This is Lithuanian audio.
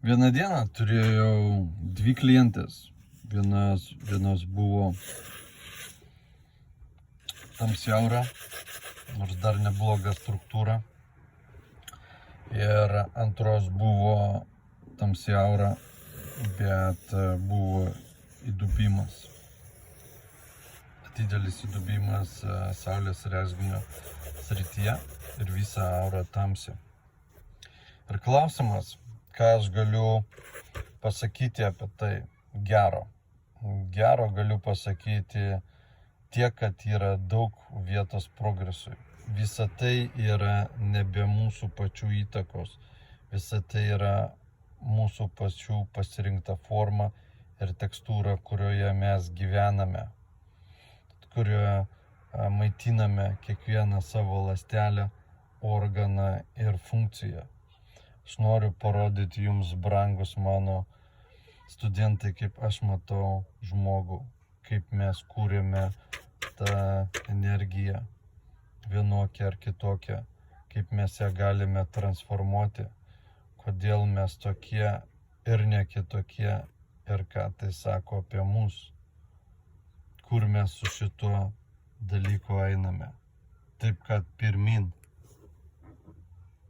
Vieną dieną turėjau dvi klientės. Vienos buvo tamsiaura, nors dar nebloga struktūra. Ir antros buvo tamsiaura, bet buvo įdubimas. Didelis įdubimas saulės rezginio srityje ir visa aura tamsi. Ir klausimas, ką aš galiu pasakyti apie tai gero. Gero galiu pasakyti tiek, kad yra daug vietos progresui. Visa tai yra nebe mūsų pačių įtakos. Visa tai yra mūsų pačių pasirinkta forma ir tekstūra, kurioje mes gyvename, kurioje maitiname kiekvieną savo ląstelę, organą ir funkciją. Aš noriu parodyti jums, brangus mano studentai, kaip aš matau žmogų, kaip mes kūrėme tą energiją vienokią ar kitokią, kaip mes ją galime transformuoti, kodėl mes tokie ir ne kitokie ir ką tai sako apie mus, kur mes su šituo dalyku einame. Taip kad pirmin.